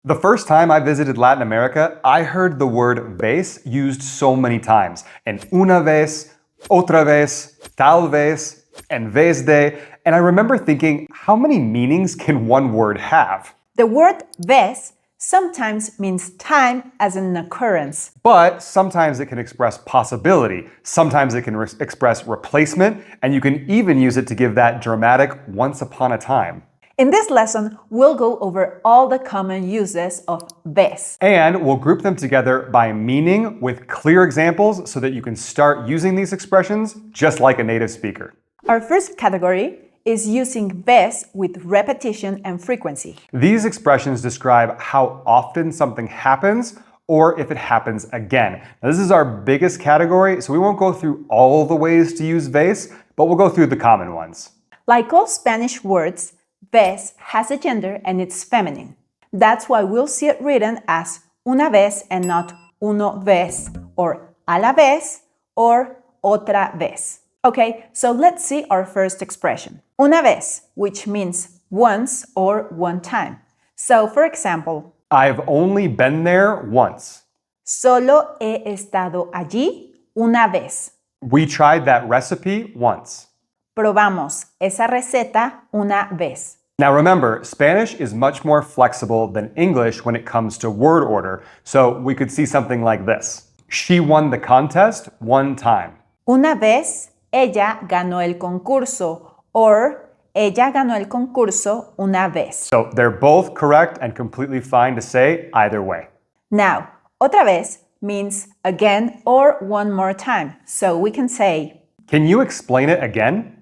The first time I visited Latin America, I heard the word vez used so many times. And una vez, otra vez, tal vez, and vez de. And I remember thinking, how many meanings can one word have? The word vez sometimes means time as an occurrence. But sometimes it can express possibility. Sometimes it can express replacement. And you can even use it to give that dramatic once upon a time. In this lesson, we'll go over all the common uses of vez. And we'll group them together by meaning with clear examples so that you can start using these expressions just like a native speaker. Our first category is using vez with repetition and frequency. These expressions describe how often something happens or if it happens again. Now, this is our biggest category, so we won't go through all the ways to use vez, but we'll go through the common ones. Like all Spanish words, vez has a gender and it's feminine. That's why we'll see it written as una vez and not uno vez, or a la vez, or otra vez. Okay, so let's see our first expression. Una vez, which means once or one time. So, for example, I've only been there once. Solo he estado allí una vez. We tried that recipe once. Probamos esa receta una vez. Now remember, Spanish is much more flexible than English when it comes to word order, so we could see something like this. She won the contest one time. Una vez, ella ganó el concurso, or ella ganó el concurso una vez. So they're both correct and completely fine to say either way. Now, otra vez means again or one more time, so we can say, Can you explain it again?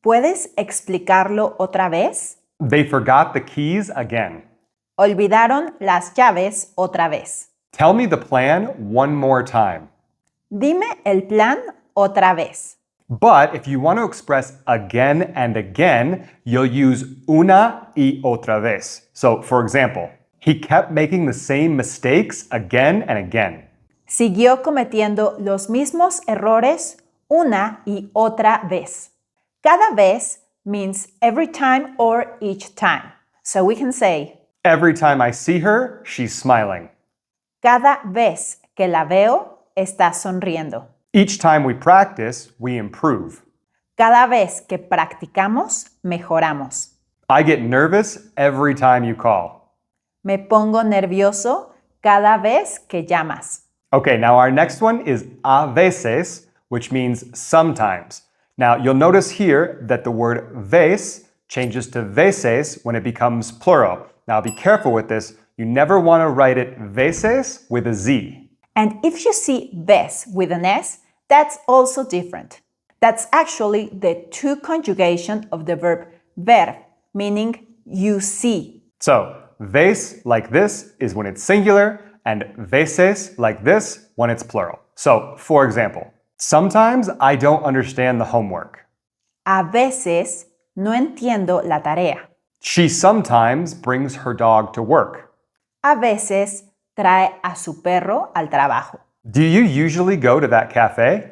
¿Puedes explicarlo otra vez? They forgot the keys again. Olvidaron las llaves otra vez. Tell me the plan one more time. Dime el plan otra vez. But if you want to express again and again, you'll use una y otra vez. So, for example, he kept making the same mistakes again and again. Siguió cometiendo los mismos errores una y otra vez. Cada vez means every time or each time. So we can say, Every time I see her, she's smiling. cada vez que la veo, está sonriendo. Each time we practice, we improve. Cada vez que practicamos, mejoramos. I get nervous every time you call. Me pongo nervioso cada vez que llamas. Okay, now our next one is a veces, which means sometimes. Now, you'll notice here that the word vez changes to veces when it becomes plural. Now, be careful with this. You never want to write it veces with a Z. And if you see vez with an S, that's also different. That's actually the to conjugation of the verb ver, meaning you see. So, vez like this is when it's singular, and veces like this when it's plural. So, for example, sometimes I don't understand the homework. A veces no entiendo la tarea. She sometimes brings her dog to work. A veces trae a su perro al trabajo. Do you usually go to that cafe?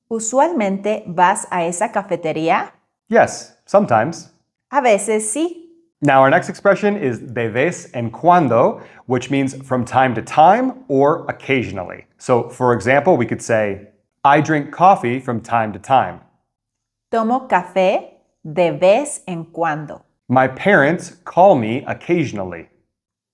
¿Usualmente vas a esa cafetería? Yes, sometimes. A veces sí. Now our next expression is de vez en cuando, which means from time to time or occasionally. So, for example, we could say, I drink coffee from time to time. Tomo café de vez en cuando. My parents call me occasionally.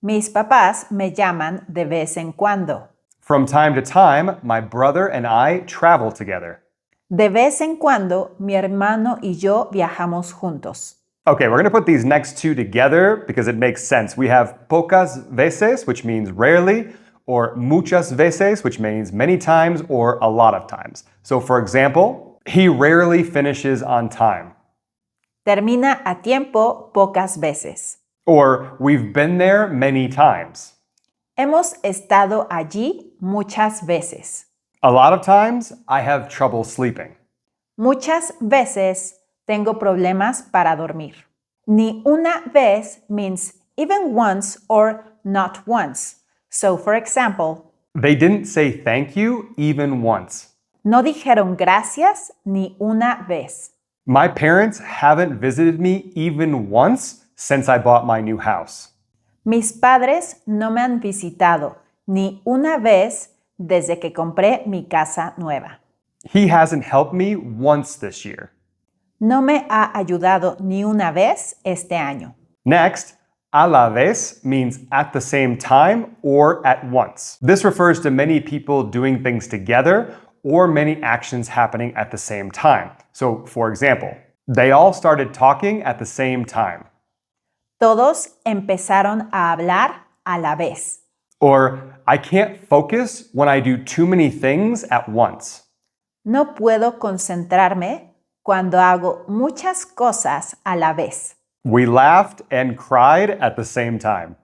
Mis papás me llaman de vez en cuando. From time to time, my brother and I travel together. De vez en cuando, mi hermano y yo viajamos juntos. Okay, we're going to put these next two together because it makes sense. We have pocas veces, which means rarely, or muchas veces, which means many times or a lot of times. So, for example, he rarely finishes on time. Termina a tiempo pocas veces. Or we've been there many times. Hemos estado allí muchas veces. A lot of times, I have trouble sleeping. Muchas veces tengo problemas para dormir. Ni una vez means even once or not once. So, for example, They didn't say thank you even once. no dijeron gracias ni una vez. My parents haven't visited me even once since I bought my new house. Mis padres no me han visitado ni una vez desde que compré mi casa nueva. He hasn't helped me once this year. No me ha ayudado ni una vez este año. Next, a la vez means at the same time or at once. This refers to many people doing things together or many actions happening at the same time. So, for example, they all started talking at the same time. Todos empezaron a hablar a la vez. Or, I can't focus when I do too many things at once. No puedo concentrarme cuando hago muchas cosas a la vez. We laughed and cried at the same time.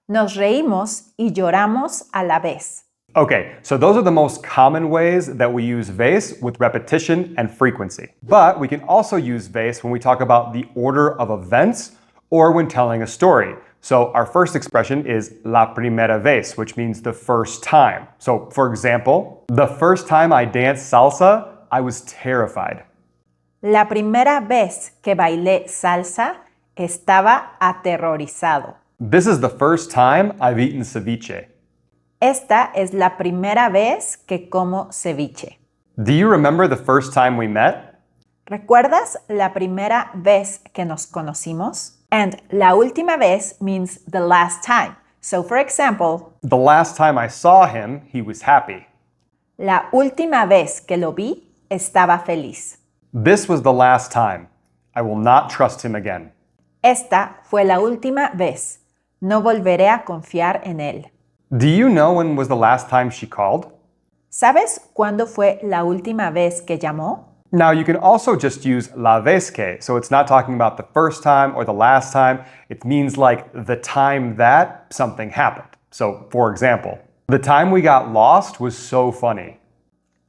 Nos reímos y lloramos a la vez. Okay, so those are the most common ways that we use vez with repetition and frequency. But we can also use vez when we talk about the order of events or when telling a story. So our first expression is la primera vez, which means the first time. So for example, the first time I danced salsa, I was terrified. La primera vez que bailé salsa, estaba aterrorizado. This is the first time I've eaten ceviche. Esta es la primera vez que como ceviche. Do you remember the first time we met? ¿Recuerdas la primera vez que nos conocimos? And la última vez means the last time. So for example, The last time I saw him, he was happy. la última vez que lo vi, estaba feliz. This was the last time. I will not trust him again. Esta fue la última vez. No volveré a confiar en él. Do you know when was the last time she called? ¿Sabes cuándo fue la última vez que llamó? Now, you can also just use la vez que, so it's not talking about the first time or the last time. It means like the time that something happened. So, for example, the time we got lost was so funny.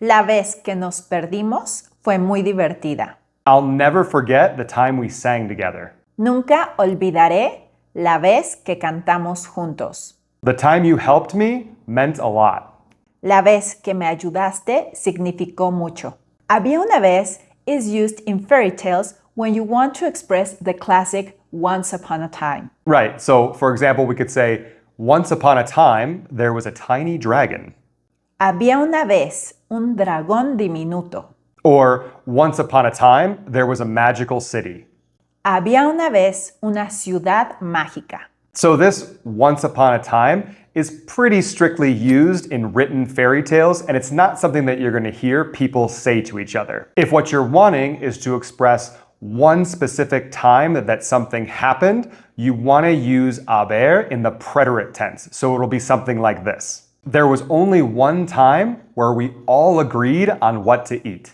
La vez que nos perdimos fue muy divertida. I'll never forget the time we sang together. Nunca olvidaré la vez que cantamos juntos. The time you helped me meant a lot. La vez que me ayudaste significó mucho. Había una vez is used in fairy tales when you want to express the classic once upon a time. Right, so for example, we could say, once upon a time, there was a tiny dragon. Había una vez un dragón diminuto. Or, once upon a time, there was a magical city. Había una vez una ciudad mágica. So this once upon a time is pretty strictly used in written fairy tales, and it's not something that you're going to hear people say to each other. If what you're wanting is to express one specific time that something happened, you want to use haber in the preterite tense. So it'll be something like this. There was only one time where we all agreed on what to eat.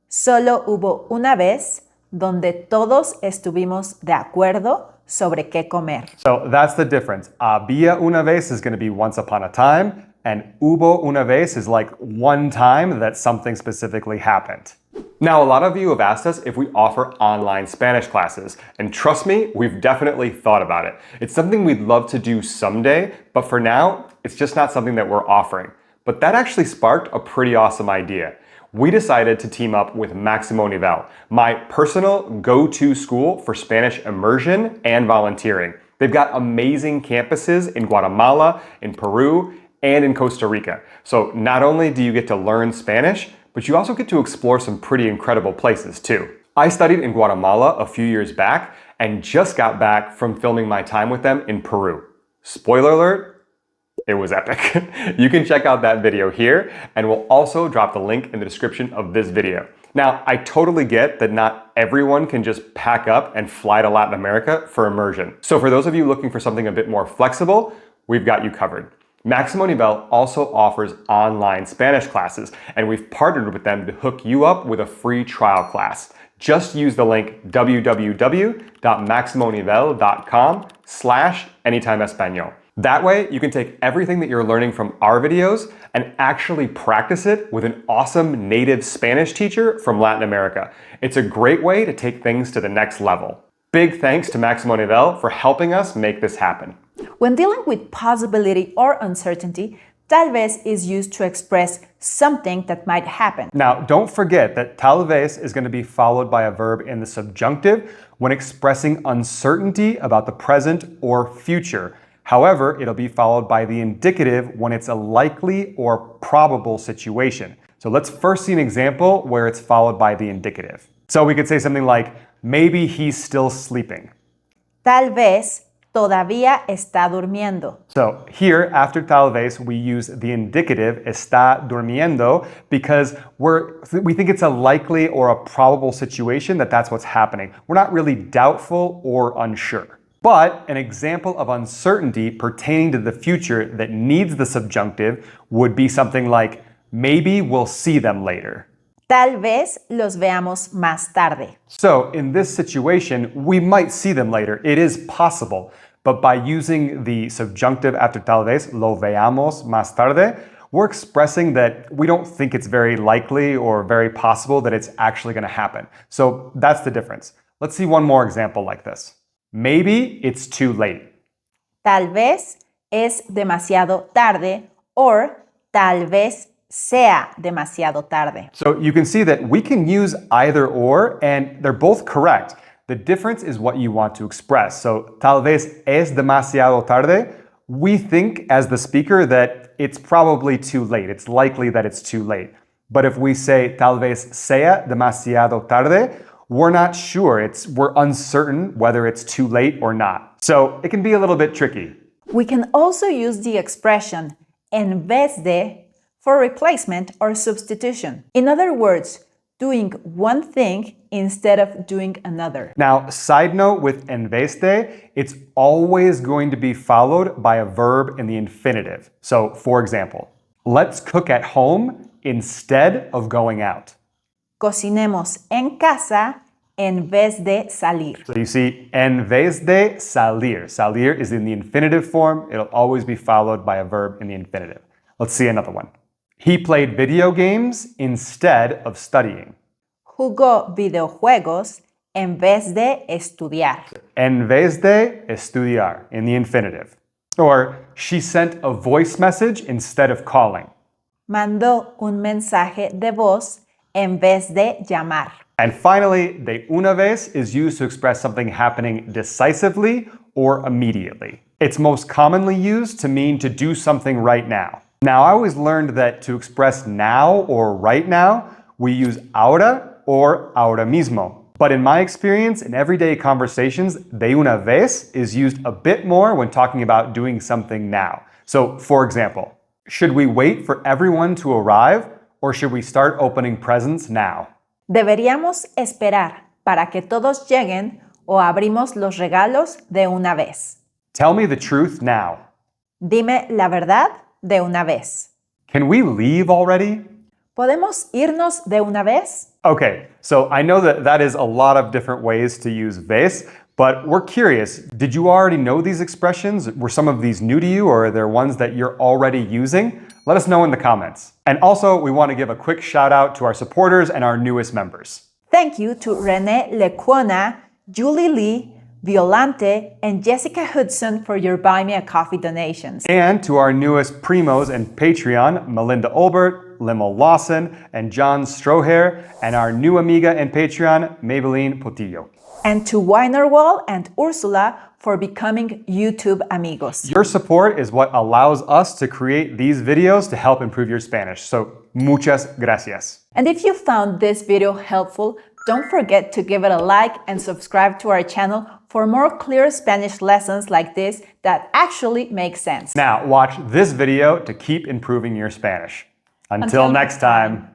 Solo hubo una vez donde todos estuvimos de acuerdo sobre qué comer. So that's the difference. Había una vez is going to be once upon a time, and hubo una vez is like one time that something specifically happened. Now, a lot of you have asked us if we offer online Spanish classes, and trust me, we've definitely thought about it. It's something we'd love to do someday, but for now, it's just not something that we're offering. But that actually sparked a pretty awesome idea. We decided to team up with Máximo Nivel, my personal go-to school for Spanish immersion and volunteering. They've got amazing campuses in Guatemala, in Peru, and in Costa Rica. So not only do you get to learn Spanish, but you also get to explore some pretty incredible places too. I studied in Guatemala a few years back and just got back from filming my time with them in Peru. Spoiler alert, it was epic. You can check out that video here, and we'll also drop the link in the description of this video. Now, I totally get that not everyone can just pack up and fly to Latin America for immersion. So for those of you looking for something a bit more flexible, we've got you covered. Máximo Nivel also offers online Spanish classes, and we've partnered with them to hook you up with a free trial class. Just use the link www.maximonivel.com/anytimeespanol. That way, you can take everything that you're learning from our videos and actually practice it with an awesome native Spanish teacher from Latin America. It's a great way to take things to the next level. Big thanks to Máximo Nivel for helping us make this happen. When dealing with possibility or uncertainty, tal vez is used to express something that might happen. Now, don't forget that tal vez is going to be followed by a verb in the subjunctive when expressing uncertainty about the present or future. However, it'll be followed by the indicative when it's a likely or probable situation. So let's first see an example where it's followed by the indicative. So we could say something like, maybe he's still sleeping. Tal vez todavía está durmiendo. So here, after tal vez, we use the indicative está durmiendo because we think it's a likely or a probable situation that's what's happening. We're not really doubtful or unsure. But an example of uncertainty pertaining to the future that needs the subjunctive would be something like, maybe we'll see them later. Tal vez los veamos más tarde. So in this situation, we might see them later. It is possible. But by using the subjunctive after tal vez, lo veamos más tarde, we're expressing that we don't think it's very likely or very possible that it's actually going to happen. So that's the difference. Let's see one more example like this. Maybe it's too late. Tal vez es demasiado tarde or tal vez sea demasiado tarde. So you can see that we can use either or and they're both correct. The difference is what you want to express. So tal vez es demasiado tarde. We think as the speaker that it's probably too late. It's likely that it's too late. But if we say tal vez sea demasiado tarde, we're not sure. We're uncertain whether it's too late or not. So it can be a little bit tricky. We can also use the expression en vez de for replacement or substitution. In other words, doing one thing instead of doing another. Now, side note with en vez de, it's always going to be followed by a verb in the infinitive. So, for example, let's cook at home instead of going out. Cocinemos en casa en vez de salir. So you see, en vez de salir. Salir is in the infinitive form. It'll always be followed by a verb in the infinitive. Let's see another one. He played video games instead of studying. Jugó videojuegos en vez de estudiar. En vez de estudiar in the infinitive. Or she sent a voice message instead of calling. Mandó un mensaje de voz en vez de llamar. And finally, de una vez is used to express something happening decisively or immediately. It's most commonly used to mean to do something right now. Now, I always learned that to express now or right now, we use ahora or ahora mismo. But in my experience, in everyday conversations, de una vez is used a bit more when talking about doing something now. So, for example, should we wait for everyone to arrive or should we start opening presents now? Deberíamos esperar para que todos lleguen o abrimos los regalos de una vez. Tell me the truth now. Dime la verdad de una vez. Can we leave already? ¿Podemos irnos de una vez? Okay, so I know that is a lot of different ways to use vez, but we're curious, did you already know these expressions? Were some of these new to you or are there ones that you're already using? Let us know in the comments. And also, we want to give a quick shout out to our supporters and our newest members. Thank you to René Lecuona, Julie Lee, Violante, and Jessica Hudson for your Buy Me a Coffee donations. And to our newest primos and Patreon, Melinda Olbert, Limo Lawson, and John Strohair, and our new amiga and Patreon, Maybelline Potillo. And to Weinerwall and Ursula for becoming YouTube amigos. Your support is what allows us to create these videos to help improve your Spanish. So, muchas gracias. And if you found this video helpful, don't forget to give it a like and subscribe to our channel for more clear Spanish lessons like this that actually make sense. Now, watch this video to keep improving your Spanish. Until next time.